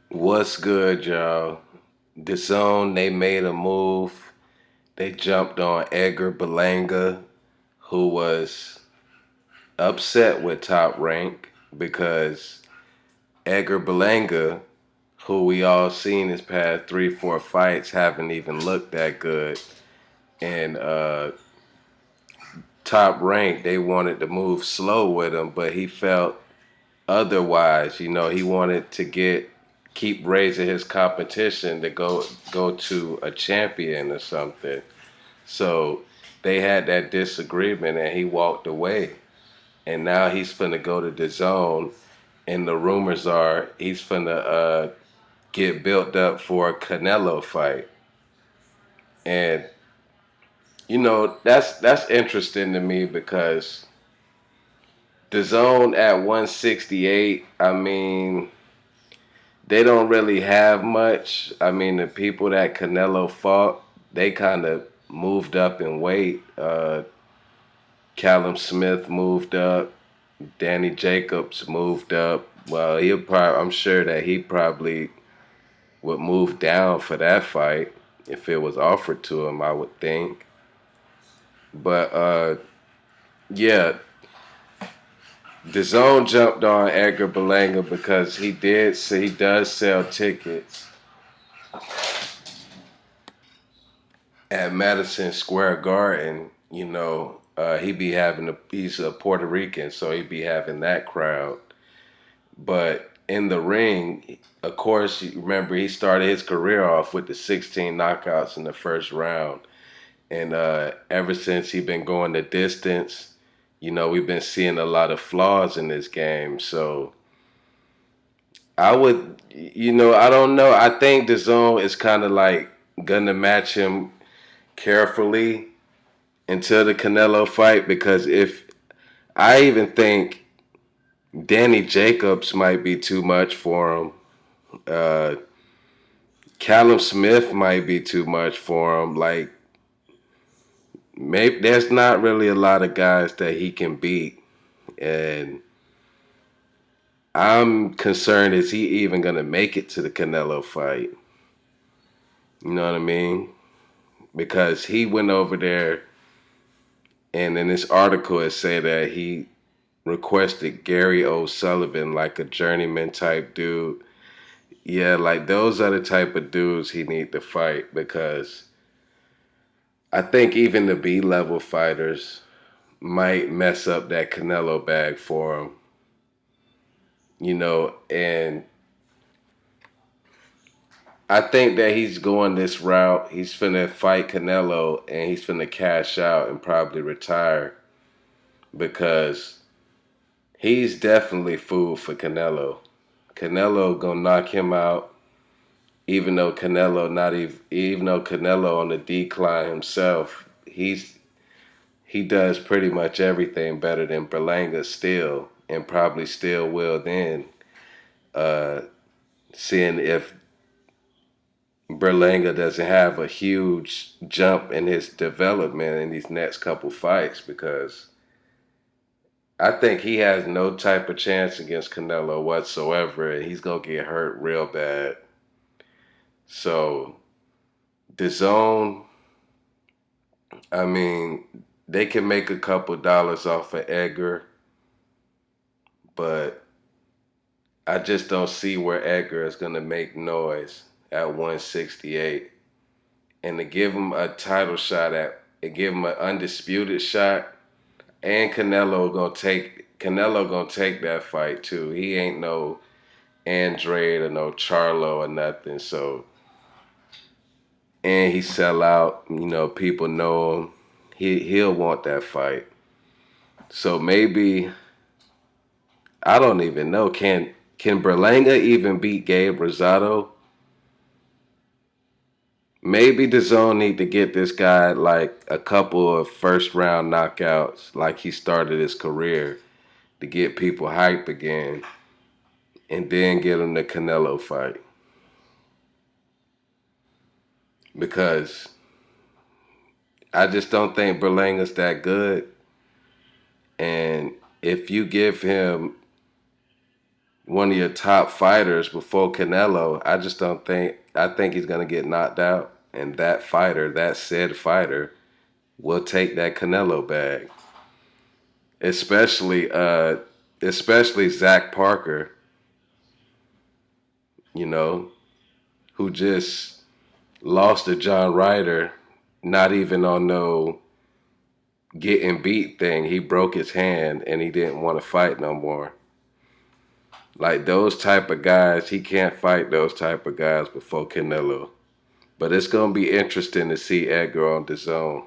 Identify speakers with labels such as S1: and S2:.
S1: What's good, y'all? DAZN, they made a move. They jumped on Edgar Berlanga, who was upset with Top Rank because Edgar Berlanga, who we all seen his past 3, 4 fights, haven't even looked that good. And Top Rank, they wanted to move slow with him, but he felt otherwise. He wanted to keep raising his competition to go to a champion or something. So they had that disagreement, and he walked away. And now he's finna go to the zone, and the rumors are he's finna get built up for a Canelo fight. And that's interesting to me because the zone at 168. I mean, they don't really have much. I mean, the people that Canelo fought, they kind of moved up in weight. Callum Smith moved up. Danny Jacobs moved up. Well, I'm sure that he probably would move down for that fight if it was offered to him, I would think. But yeah, the zone jumped on Edgar Berlanga because he does sell tickets at Madison Square Garden. He's a Puerto Rican, so he'd be having that crowd. But in the ring, of course, you remember he started his career off with the 16 knockouts in the first round. And ever since he been going the distance, we've been seeing a lot of flaws in this game. So I don't know. I think the zone is kind of like gonna match him carefully until the Canelo fight because if I even think Danny Jacobs might be too much for him. Uh, Callum Smith might be too much for him. Like maybe there's not really a lot of guys that he can beat, and I'm concerned is he even gonna make it to the Canelo fight? You know what I mean? Because he went over there, and in this article it said that he requested Gary O'Sullivan, like a journeyman type dude. Yeah, like those are the type of dudes he need to fight because I think even the B level fighters might mess up that Canelo bag for him. And I think that he's going this route. He's finna fight Canelo and he's finna cash out and probably retire because he's definitely food for Canelo. Canelo gonna knock him out, even though Canelo on the decline himself. He does pretty much everything better than Berlanga still, and probably still will then. Uh, Seeing if Berlanga doesn't have a huge jump in his development in these next couple fights, because I think he has no type of chance against Canelo whatsoever, and he's gonna get hurt real bad. So the zone, I mean, they can make a couple dollars off of Edgar, but I just don't see where Edgar is going to make noise at 168. And to give him a title shot give him an undisputed shot, and Canelo gonna take that fight too. He ain't no Andrade or no Charlo or nothing. So and he sell out. People know him. He'll want that fight. So maybe I don't even know. Can Berlanga even beat Gabe Rosado? Maybe the zone need to get this guy like a couple of first round knockouts, like he started his career, to get people hype again, and then get him the Canelo fight. Because I just don't think Berlanga's that good, and if you give him one of your top fighters before Canelo, I just don't think. I think he's gonna get knocked out, and that fighter, that said fighter, will take that Canelo bag. Especially, especially Zach Parker, you know, who just lost to John Ryder, not even on no getting beat thing. He broke his hand and he didn't want to fight no more. Like those type of guys, he can't fight those type of guys before Canelo. But it's gonna be interesting to see Edgar on DAZN.